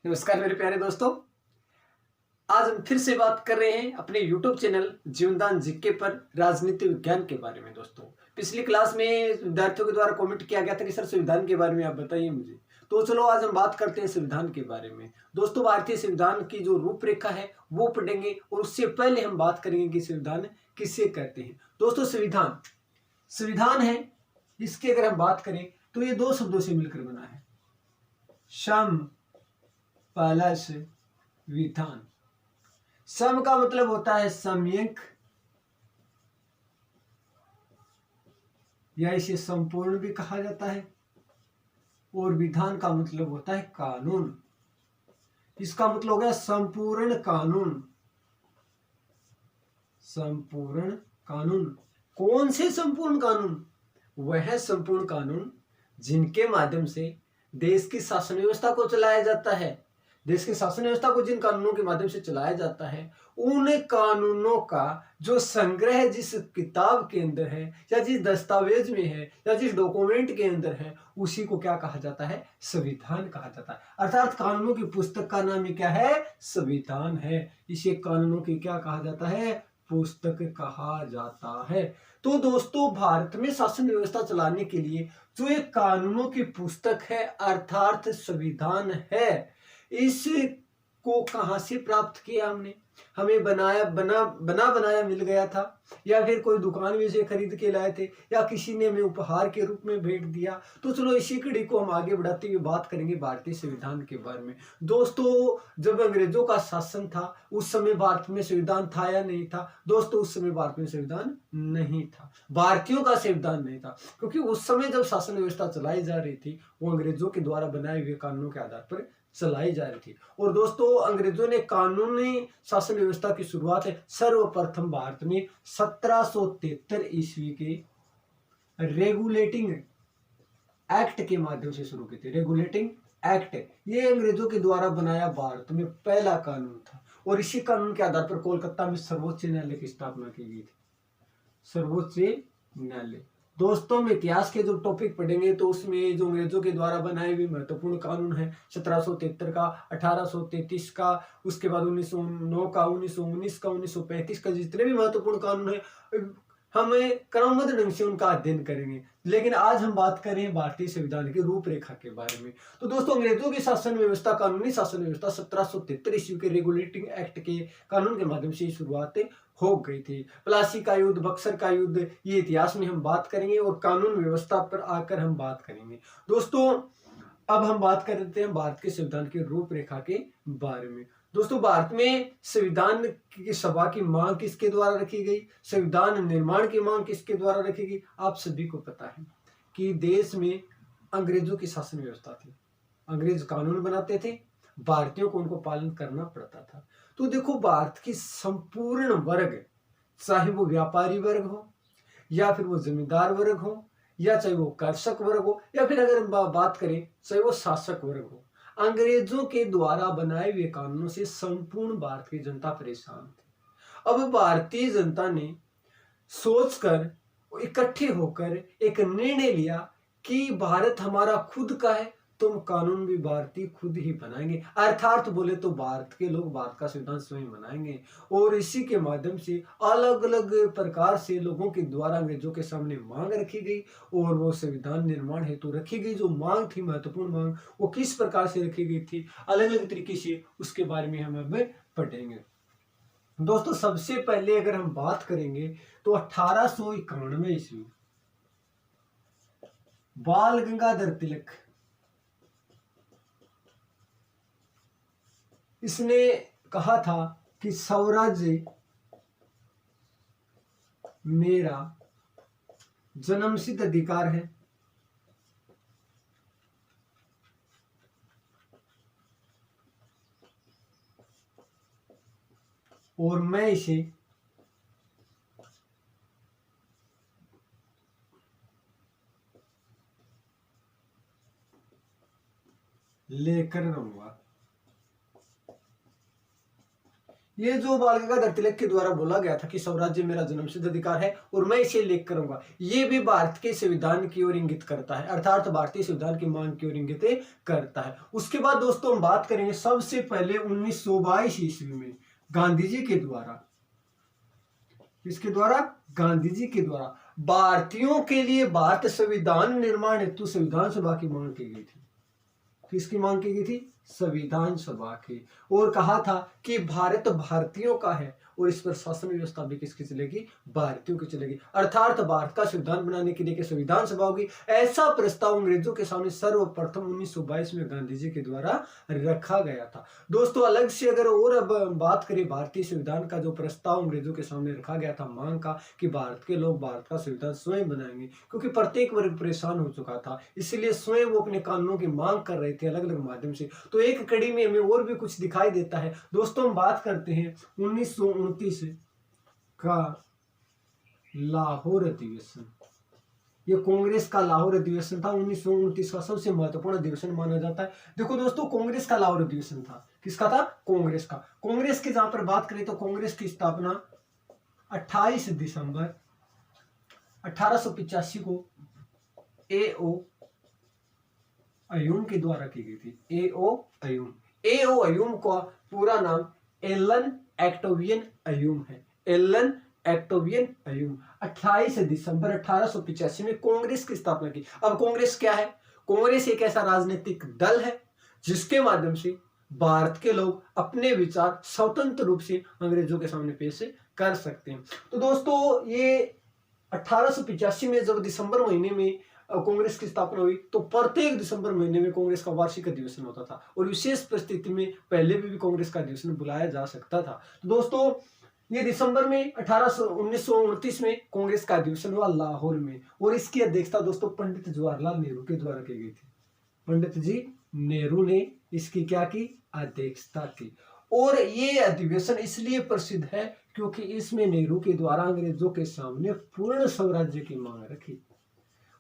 नमस्कार मेरे प्यारे दोस्तों। आज हम फिर से बात कर रहे हैं अपने YouTube चैनल जीवनदान जीके पर राजनीति विज्ञान के बारे में। दोस्तों, पिछली क्लास में विद्यार्थियों के द्वारा कमेंट किया गया था कि सर संविधान के बारे में आप बताइए मुझे। तो चलो आज हम बात करते हैं संविधान के बारे में। दोस्तों, भारतीय संविधान की जो रूपरेखा है वो पढ़ेंगे और उससे पहले हम बात करेंगे कि संविधान किसे कहते हैं। दोस्तों, संविधान संविधान है, इसकी अगर हम बात करें तो ये दो शब्दों से मिलकर बना है, सम प्लस विधान। सम का मतलब होता है सम्यक या इसे संपूर्ण भी कहा जाता है, और विधान का मतलब होता है कानून। इसका मतलब हो गया संपूर्ण कानून। संपूर्ण कानून कौन से संपूर्ण कानून? वह संपूर्ण कानून जिनके माध्यम से देश की शासन व्यवस्था को चलाया जाता है। देश की शासन व्यवस्था को जिन कानूनों के माध्यम से चलाया जाता है, उन कानूनों का जो संग्रह जिस किताब के अंदर है या जिस दस्तावेज में है या जिस डॉक्यूमेंट के अंदर है, उसी को क्या कहा जाता है? संविधान कहा जाता है। अर्थात कानूनों की पुस्तक का नाम ही क्या है? संविधान है। इसे कानूनों की क्या कहा जाता है? पुस्तक कहा जाता है। तो दोस्तों, भारत में शासन व्यवस्था चलाने के लिए जो एक कानूनों की पुस्तक है अर्थात संविधान है, इसको कहां से प्राप्त किया हमने? हमें बनाया मिल गया था, या फिर कोई दुकान में से खरीद के लाए थे, या किसी ने हमें उपहार के रूप में भेंट दिया? तो चलो इसी कड़ी को हम आगे बढ़ाते हुए बात करेंगे भारतीय संविधान के बारे में। दोस्तों, जब अंग्रेजों का शासन था उस समय भारत में संविधान था या नहीं था? दोस्तों, उस समय भारत में संविधान नहीं था, भारतीयों का संविधान नहीं था, क्योंकि उस समय जब शासन व्यवस्था चलाई जा रही थी वो अंग्रेजों के द्वारा बनाए हुए कानूनों के आधार पर चलाई जा रही थी। और दोस्तों, अंग्रेजों ने कानूनी शासन व्यवस्था की शुरुआत है सर्वप्रथम भारत में 1773 ईस्वी के रेगुलेटिंग एक्ट के माध्यम से शुरू की थी। रेगुलेटिंग एक्ट ये अंग्रेजों के द्वारा बनाया भारत में पहला कानून था, और इसी कानून के आधार पर कोलकाता में सर्वोच्च न्यायालय की स्थापना की गई थी। सर्वोच्च न्यायालय। दोस्तों, में इतिहास के जो टॉपिक पढ़ेंगे तो उसमें जो अंग्रेजों के द्वारा बनाए हुए महत्वपूर्ण कानून है 1773 का, 1833 का, उसके बाद 1909 का, 1919 का, 1935 का, जितने भी महत्वपूर्ण कानून है हमें क्रमबद्ध ढंग से उनका अध्ययन करेंगे। लेकिन आज हम बात करें भारतीय संविधान की रूपरेखा के बारे में। तो दोस्तों, अंग्रेजों की शासन व्यवस्था, कानूनी शासन व्यवस्था 1773 ईस्वी के रेगुलेटिंग एक्ट के कानून के माध्यम से शुरुआत हो गई थी। प्लासी का युद्ध, बक्सर का युद्ध, ये इतिहास में हम बात करेंगे, और कानून व्यवस्था पर आकर हम बात करेंगे। दोस्तों, अब हम बात करते हैं भारत के संविधान की रूपरेखा के बारे में। दोस्तों, भारत में संविधान की सभा की मांग किसके द्वारा रखी गई? संविधान निर्माण की मांग किसके द्वारा रखी गई? आप सभी को पता है कि देश में अंग्रेजों की शासन व्यवस्था थी। अंग्रेज कानून बनाते थे, भारतीयों को उनको पालन करना पड़ता था। तो देखो, भारत की संपूर्ण वर्ग, चाहे वो व्यापारी वर्ग हो, या फिर वो जमींदार वर्ग हो, या चाहे वो कर्षक वर्ग हो, या फिर अगर हम बात करें चाहे वो शासक वर्ग हो, अंग्रेजों के द्वारा बनाए हुए कानूनों से संपूर्ण भारत की जनता परेशान थी। अब भारतीय जनता ने सोचकर, इकट्ठे होकर एक निर्णय लिया कि भारत हमारा खुद का है, तुम कानून भी भारतीय खुद ही बनाएंगे। अर्थात बोले तो भारत के लोग भारत का संविधान स्वयं बनाएंगे। और इसी के माध्यम से अलग अलग प्रकार से लोगों के द्वारा अंग्रेजों के सामने मांग रखी गई, और वो संविधान निर्माण हेतु रखी गई जो मांग थी, महत्वपूर्ण मांग, वो किस प्रकार से रखी गई थी अलग अलग तरीके से, उसके बारे में हम अब पढ़ेंगे। दोस्तों, सबसे पहले अगर हम बात करेंगे तो 1891 ईस्वी बाल गंगाधर तिलक, इसने कहा था कि स्वराज्य मेरा जन्मसिद्ध अधिकार है, और मैं इसे लेकर रहूंगा। ये जो बाल गंगाधर तिलक के द्वारा बोला गया था कि स्वराज्य मेरा जन्मसिद्ध अधिकार है और मैं इसे लेख करूंगा, ये भी भारत के संविधान की ओर इंगित करता है, अर्थात भारतीय संविधान की मांग की ओर इंगित करता है। उसके बाद दोस्तों हम बात करेंगे सबसे पहले 1922 ईस्वी में गांधी जी के द्वारा, इसके द्वारा गांधी जी के द्वारा भारतीयों के लिए भारत संविधान निर्माण हेतु संविधान सभा की मांग की गई थी। किसकी मांग की गई थी? संविधान सभा की। और कहा था कि भारत भारतीयों का है और इस पर शासन व्यवस्था भी किसकी चलेगी? भारतीयों की चलेगी, अर्थात भारत का संविधान बनाने के लिए संविधान सभा होगी। ऐसा प्रस्ताव अंग्रेजों के सामने सर्वप्रथम 1922 में गांधी जी के द्वारा रखा गया था। दोस्तों अलग से अगर और अब बात करें भारतीय संविधान का जो प्रस्ताव अंग्रेजों के सामने रखा गया था मांग का कि भारत के लोग भारत का संविधान स्वयं बनाएंगे, क्योंकि प्रत्येक वर्ग परेशान हो चुका था, इसलिए स्वयं वो अपने कानूनों की मांग कर रहे थे अलग अलग माध्यम से। तो एक कड़ी में हमें और भी कुछ दिखाई देता है। दोस्तों हम बात करते हैं 1929 का लाहौर अधिवेशन। ये कांग्रेस का लाहौर अधिवेशन था, 1929 का सबसे महत्वपूर्ण अधिवेशन माना जाता है। देखो दोस्तों कांग्रेस का लाहौर अधिवेशन था, किसका था? कांग्रेस का। कांग्रेस की जहां पर बात करें तो कांग्रेस की स्थापना 28 दिसंबर 1885 को ए.ओ. अयूम के द्वारा की गई थी। ए.ओ. अयूम का पूरा नाम एलन एक्टोवियन अयूम है। एलन एक्टोवियन अयूम 28 दिसंबर 1885 में कांग्रेस की स्थापना की। अब कांग्रेस क्या है? कांग्रेस एक ऐसा राजनीतिक दल है जिसके माध्यम से भारत के लोग अपने विचार स्वतंत्र रूप से अंग्रेजों के सामने पेश कर सकते हैं। तो दोस्तों ये 1885 में जब दिसंबर महीने में कांग्रेस की स्थापना हुई तो प्रत्येक दिसंबर महीने में कांग्रेस का वार्षिक अधिवेशन होता था और विशेष परिस्थिति में पहले भी कांग्रेस का अधिवेशन बुलाया जा सकता था। तो दोस्तों ये दिसंबर में 1929 में कांग्रेस का अधिवेशन हुआ लाहौर में और इसकी अध्यक्षता दोस्तों पंडित जवाहरलाल नेहरू के द्वारा की गई थी। पंडित जी नेहरू ने इसकी क्या की? अध्यक्षता की। और ये अधिवेशन इसलिए प्रसिद्ध है क्योंकि इसमें नेहरू के द्वारा अंग्रेजों के सामने पूर्ण स्वराज्य की मांग रखी।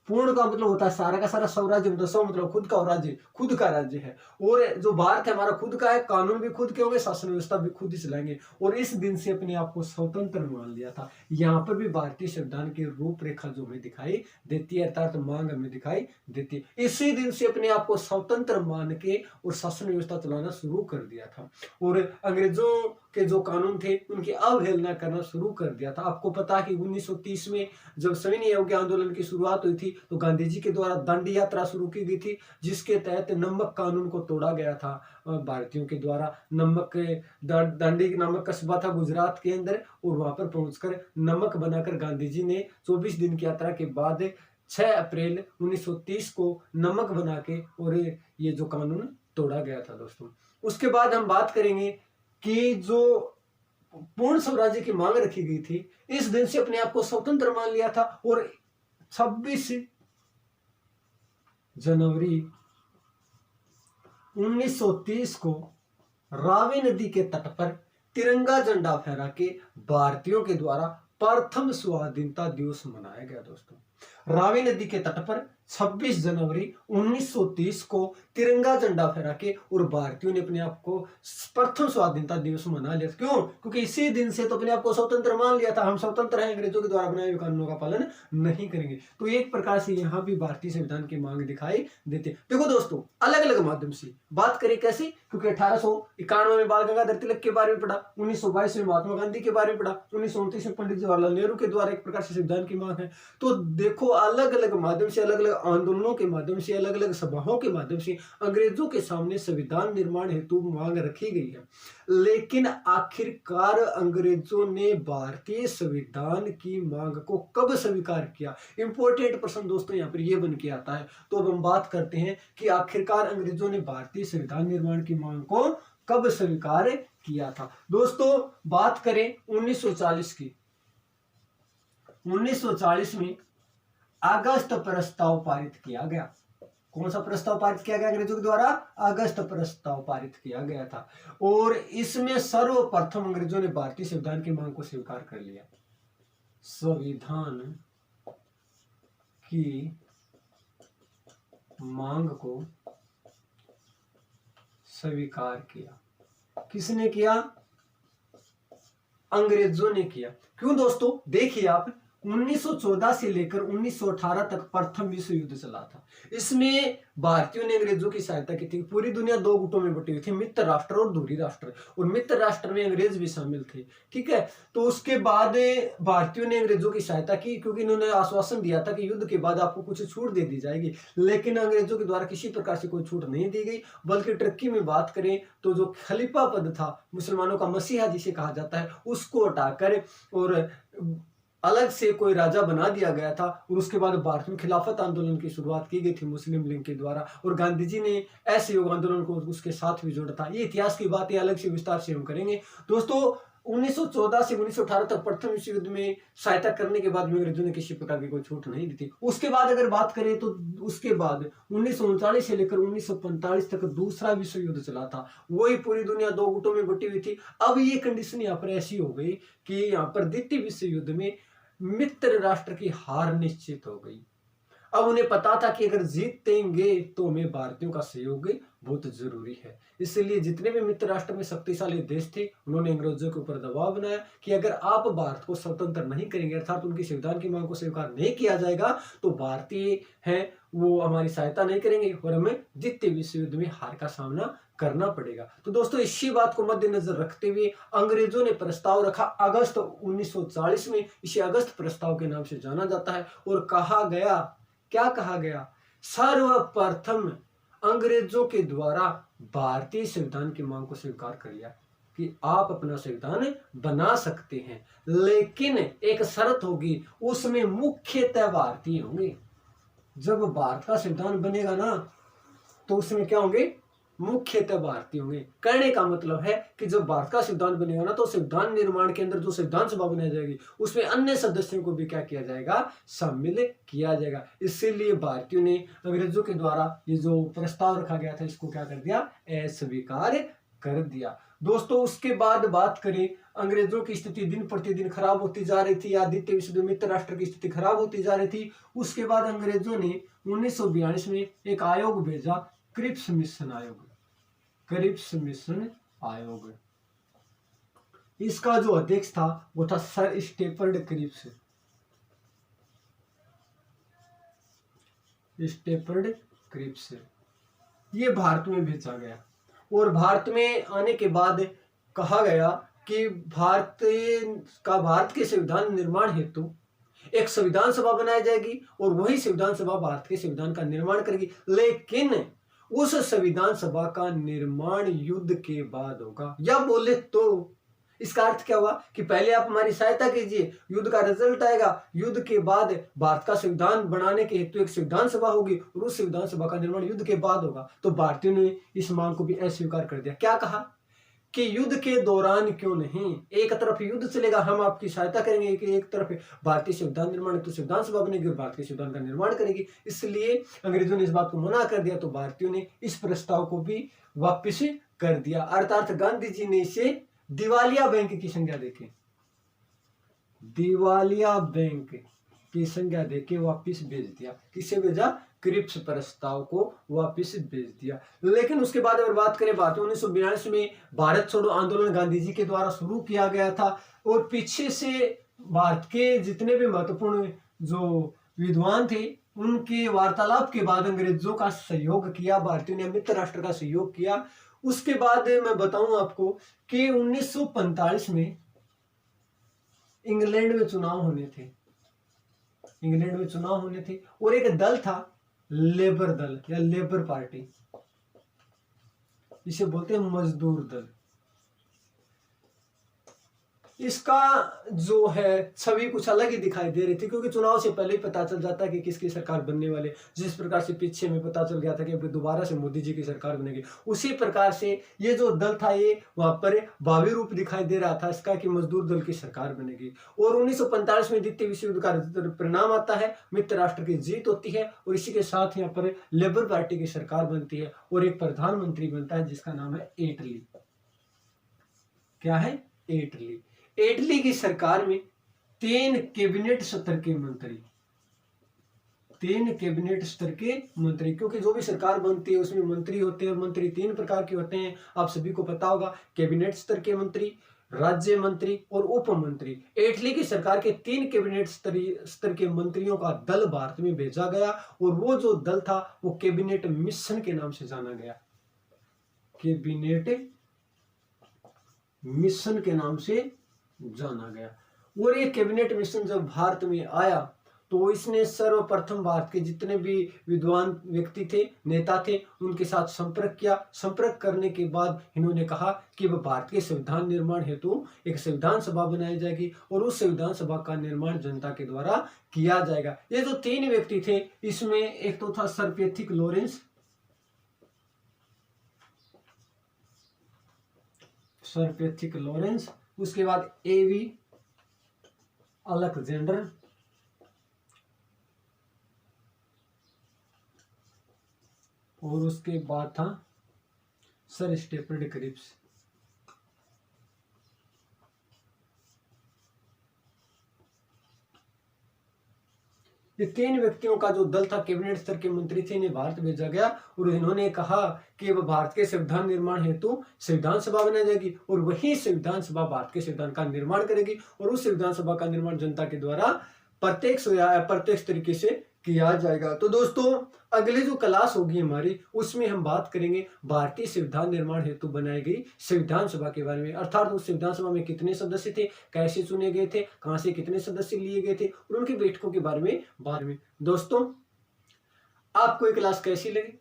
पूर्ण का मतलब होता है सारा का सारा स्वराज्य, मतलब स्व मतलब खुद का, और राज्य खुद का राज्य है। और जो भारत है हमारा खुद का है, कानून भी खुद के होंगे, शासन व्यवस्था भी खुद ही चलाएंगे। और इस दिन से अपने आप को स्वतंत्र मान लिया था। यहाँ पर भी भारतीय संविधान की रूपरेखा जो हमें दिखाई देती है, अर्थात मांग हमें दिखाई देती है। इसी दिन से अपने आप को स्वतंत्र मान के और शासन व्यवस्था चलाना शुरू कर दिया था और अंग्रेजों के जो कानून थे उनकी अवहेलना करना शुरू कर दिया था। आपको पता है कि 1930 में जब सविनय अवज्ञा आंदोलन की शुरुआत हुई थी तो गांधी जी के द्वारा दांडी यात्रा शुरू की गई थी, जिसके तहत नमक कानून को तोड़ा गया था भारतीयों के द्वारा। नमक दांडी नामक कस्बा था गुजरात के अंदर और वहां पर पहुंचकर नमक बनाकर गांधी जी ने 24 दिन की यात्रा के बाद 6 अप्रैल 1930 को नमक बना के और ये जो कानून तोड़ा गया था दोस्तों। उसके बाद हम बात करेंगे कि जो पूर्ण स्वराज्य की मांग रखी गई थी, इस दिन से अपने आप को स्वतंत्र मान लिया था और 26 जनवरी 1930 को रावी नदी के तट पर तिरंगा झंडा फहरा के भारतीयों के द्वारा प्रथम स्वाधीनता दिवस मनाया गया दोस्तों। रावी नदी के तट पर 26 जनवरी 1930 को तिरंगा झंडा फहरा के और भारतीयों ने अपने आप को प्रथम स्वाधीनता दिवस मना लिया। क्यों? क्योंकि इसी दिन से तो अपने आप को स्वतंत्र मान लिया था, हम स्वतंत्र हैं, अंग्रेजों के द्वारा बनाए हुए कानूनों का पालन नहीं करेंगे। तो एक प्रकार से यहाँ भी भारतीय संविधान की मांग दिखाई देती है। देखो दोस्तों अलग अलग माध्यम से बात करें कैसे, क्योंकि 1891 में बाल गंगाधर तिलक के बारे में पढ़ा, 1922 में महात्मा गांधी के बारे में पढ़ा, 1929 में पंडित जवाहरलाल नेहरू के द्वारा एक प्रकार से संविधान की मांग है। तो देखो अलग अलग माध्यम से, अलग अलग आंदोलनों के माध्यम से, अलग अलग सभाओं के माध्यम से अंग्रेजों के सामने संविधान निर्माण हेतु मांग रखी गई है। लेकिन आखिरकार अंग्रेजों ने भारतीय संविधान की मांग को कब स्वीकार किया? इंपॉर्टेंट प्रश्न दोस्तों यहाँ पर यह बन के आता है। तो अब हम बात करते हैं कि आखिरकार अंग्रेजों ने भारतीय संविधान निर्माण की मांग को कब स्वीकार किया था। दोस्तों बात करें 1940 की, 1940 में अगस्त प्रस्ताव पारित किया गया। कौन सा प्रस्ताव पारित किया गया अंग्रेजों के द्वारा? अगस्त प्रस्ताव पारित किया गया था और इसमें सर्वप्रथम अंग्रेजों ने भारतीय संविधान की मांग को स्वीकार कर लिया। संविधान की मांग को स्वीकार किया। किसने किया? अंग्रेजों ने किया। क्यों दोस्तों, देखिए आप, 1914 से लेकर 1918 तक प्रथम विश्व युद्ध चला था। इसमें भारतीयों ने अंग्रेजों की सहायता की थी। पूरी दुनिया दो गुटों में बटी हुई थी, मित्र राष्ट्र और दूरी राष्ट्र, और मित्र राष्ट्र में अंग्रेज भी शामिल थे। ठीक है, तो उसके बाद भारतीयों ने अंग्रेजों की सहायता की, क्योंकि इन्होंने आश्वासन दिया था कि युद्ध के बाद आपको कुछ छूट दे दी जाएगी। लेकिन अंग्रेजों के द्वारा किसी प्रकार से कोई छूट नहीं दी गई, बल्कि टर्की में बात करें तो जो खलीफा पद था, मुसलमानों का मसीहा जिसे कहा जाता है, उसको हटाकर और अलग से कोई राजा बना दिया गया था। और उसके बाद भारत में खिलाफत आंदोलन की शुरुआत की गई थी मुस्लिम लीग के द्वारा, और गांधी जी ने ऐसे योग आंदोलन को उसके साथ भी जोड़ा था। ये इतिहास की बातें अलग से विस्तार से हम करेंगे दोस्तों। 1914 से 1918 तक प्रथम विश्व युद्ध में सहायता करने के बाद भी अंग्रेजों ने किसी प्रकार की कोई छूट नहीं दी थी। उसके बाद अगर बात करें तो उसके बाद 1939 से लेकर 1945 तक दूसरा विश्व युद्ध चला था। वही पूरी दुनिया दो गुटों में बटी हुई थी। अब ये कंडीशन यहाँ पर ऐसी हो गई कि यहाँ पर द्वितीय विश्व युद्ध में मित्र राष्ट्र की हार निश्चित हो गई। अब उन्हें पता था कि अगर जीतेंगे तो हमें भारतीयों का सहयोग बहुत जरूरी है। इसलिए जितने भी मित्र राष्ट्र में शक्तिशाली देश थे, उन्होंने अंग्रेजों के ऊपर दबाव बनाया कि अगर आप भारत को स्वतंत्र नहीं करेंगे, अर्थात उनकी संविधान की मांग को स्वीकार नहीं किया जाएगा, तो भारतीय हैं वो हमारी सहायता नहीं करेंगे और हमें द्वितीय विश्व युद्ध में हार का सामना करना पड़ेगा। तो दोस्तों, इसी बात को मद्देनजर रखते हुए अंग्रेजों ने प्रस्ताव रखा अगस्त 1940 में। इसे अगस्त प्रस्ताव के नाम से जाना जाता है। और कहा गया, क्या कहा गया, सर्वप्रथम अंग्रेजों के द्वारा भारतीय संविधान की मांग को स्वीकार कर लिया कि आप अपना संविधान बना सकते हैं, लेकिन एक शर्त होगी, उसमें मुख्यतः भारतीय होंगे। जब भारत का संविधान बनेगा ना, तो उसमें क्या होंगे, मुख्यतः भारतीय होंगे। कहने का मतलब है कि जब भारत का संविधान बनेगा ना, तो संविधान निर्माण के अंदर जो संविधान सभा बनाई जाएगी, उसमें अन्य सदस्यों को भी क्या किया जाएगा, शामिल किया जाएगा। इसीलिए भारतीयों ने अंग्रेजों के द्वारा ये जो प्रस्ताव रखा गया था, इसको क्या कर दिया, अस्वीकार कर दिया। दोस्तों, उसके बाद बात करें, अंग्रेजों की स्थिति दिन प्रतिदिन खराब होती जा रही थी, या द्वितीय विश्व युद्ध में मित्र राष्ट्र की स्थिति खराब होती जा रही थी। उसके बाद अंग्रेजों ने 1942 में एक आयोग भेजा, क्रिप्स मिशन आयोग। क्रिप्स मिशन आयोग, इसका जो अध्यक्ष था वो था sir Stafford Cripps. Stafford Cripps ये भारत में भेजा गया, और भारत में आने के बाद कहा गया कि भारत के संविधान निर्माण हेतु एक संविधान सभा बनाई जाएगी, और वही संविधान सभा भारत के संविधान का निर्माण करेगी। लेकिन उस संविधान सभा का निर्माण युद्ध के बाद होगा। या बोले तो इसका अर्थ क्या हुआ कि पहले आप हमारी सहायता कीजिए, युद्ध का रिजल्ट आएगा, युद्ध के बाद भारत का संविधान बनाने के हेतु एक संविधान सभा होगी, और उस संविधान सभा का निर्माण युद्ध के बाद होगा। तो भारतीयों ने इस मांग को भी अस्वीकार कर दिया। क्या कहा कि युद्ध के दौरान क्यों नहीं, एक तरफ युद्ध चलेगा, हम आपकी सहायता करेंगे, कि एक तरफ भारतीय संविधान निर्माण तो संविधान सभा बनेगी और भारतीय संविधान का निर्माण करेगी। इसलिए अंग्रेजों ने इस बात को मना कर दिया, तो भारतीयों ने इस प्रस्ताव को भी वापस कर दिया। अर्थात गांधी जी ने इसे दिवालिया बैंक की संज्ञा देके, दिवालिया बैंक की संज्ञा देके वापस भेज दिया। किसे भेजा, क्रिप्स प्रस्ताव को वापस भेज दिया। लेकिन उसके बाद अगर बात करें, भारत 1942 में भारत छोड़ो आंदोलन गांधी जी के द्वारा शुरू किया गया था, और पीछे से भारत के जितने भी महत्वपूर्ण जो विद्वान थे, उनके वार्तालाप के बाद अंग्रेजों का सहयोग किया, भारतीयों ने मित्र राष्ट्र का सहयोग किया। उसके बाद मैं बताऊं आपको कि 1945 में इंग्लैंड में चुनाव होने थे, इंग्लैंड में चुनाव होने थे, और एक दल था लेबर दल या लेबर पार्टी, इसे बोलते हैं मजदूर दल। इसका जो है छवि कुछ अलग ही दिखाई दे रही थी, क्योंकि चुनाव से पहले ही पता चल जाता है कि किसकी सरकार बनने वाले। जिस प्रकार से पीछे में पता चल गया था कि अब दोबारा से मोदी जी की सरकार बनेगी, उसी प्रकार से ये जो दल था, ये वहां पर भावी रूप दिखाई दे रहा था इसका कि मजदूर दल की सरकार बनेगी। और 1945 में द्वितीय विश्व युद्ध का परिणाम आता है, मित्र राष्ट्र की जीत होती है, और इसी के साथ यहाँ पर लेबर पार्टी की सरकार बनती है, और एक प्रधानमंत्री बनता है जिसका नाम है एटली। क्या है, एटली। एटली की सरकार में 3 कैबिनेट स्तर के मंत्री, 3 कैबिनेट स्तर के मंत्री, क्योंकि जो भी सरकार बनती है उसमें मंत्री होते हैं, और मंत्री 3 प्रकार के होते हैं, आप सभी को पता होगा। कैबिनेट स्तर के मंत्री, राज्य मंत्री और उप मंत्री, इटली की सरकार के 3 कैबिनेट स्तर के मंत्रियों का दल भारत में भेजा गया और वो जो दल था वो कैबिनेट मिशन के नाम से जाना गया। कैबिनेट मिशन के नाम से जाना गया। और ये कैबिनेट मिशन जब भारत में आया तो इसने सर्वप्रथम भारत के जितने भी विद्वान व्यक्ति थे, नेता थे, उनके साथ संपर्क किया। संपर्क करने के बाद इन्होंने कहा कि वह भारत के संविधान निर्माण हेतु एक संविधान सभा बनाई जाएगी और उस संविधान सभा का निर्माण जनता के द्वारा किया जाएगा। ये जो 3 व्यक्ति थे, इसमें एक तो था सर पैथिक लॉरेंस, उसके बाद एवी अलेक्जेंडर, और उसके बाद था सर स्टेफर्ड क्रिप्स। ये 3 व्यक्तियों का जो दल था, कैबिनेट स्तर के मंत्री थे, इन्हें भारत भेजा गया और इन्होंने कहा कि वह भारत के संविधान निर्माण हेतु संविधान सभा बनाई जाएगी और वही संविधान सभा भारत के संविधान का निर्माण करेगी और उस संविधान सभा का निर्माण जनता के द्वारा प्रत्यक्ष या अप्रत्यक्ष तरीके से किया जाएगा। तो दोस्तों, अगली जो क्लास होगी हमारी, उसमें हम बात करेंगे भारतीय संविधान निर्माण हेतु बनाई गई संविधान सभा के बारे में, अर्थात उस संविधान सभा में कितने सदस्य थे, कैसे चुने गए थे, कहां से कितने सदस्य लिए गए थे और उनकी बैठकों के बारे में दोस्तों, आपको ये क्लास कैसी लगी?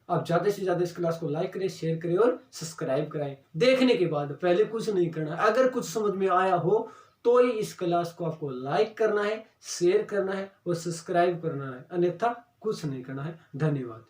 आप ज्यादा से ज्यादा इस क्लास को लाइक करें, शेयर करें और सब्सक्राइब कराएं। देखने के बाद पहले कुछ नहीं करना, अगर कुछ समझ में आया हो तो ही इस क्लास को आपको लाइक करना है, शेयर करना है और सब्सक्राइब करना है, अन्यथा कुछ नहीं करना है। धन्यवाद।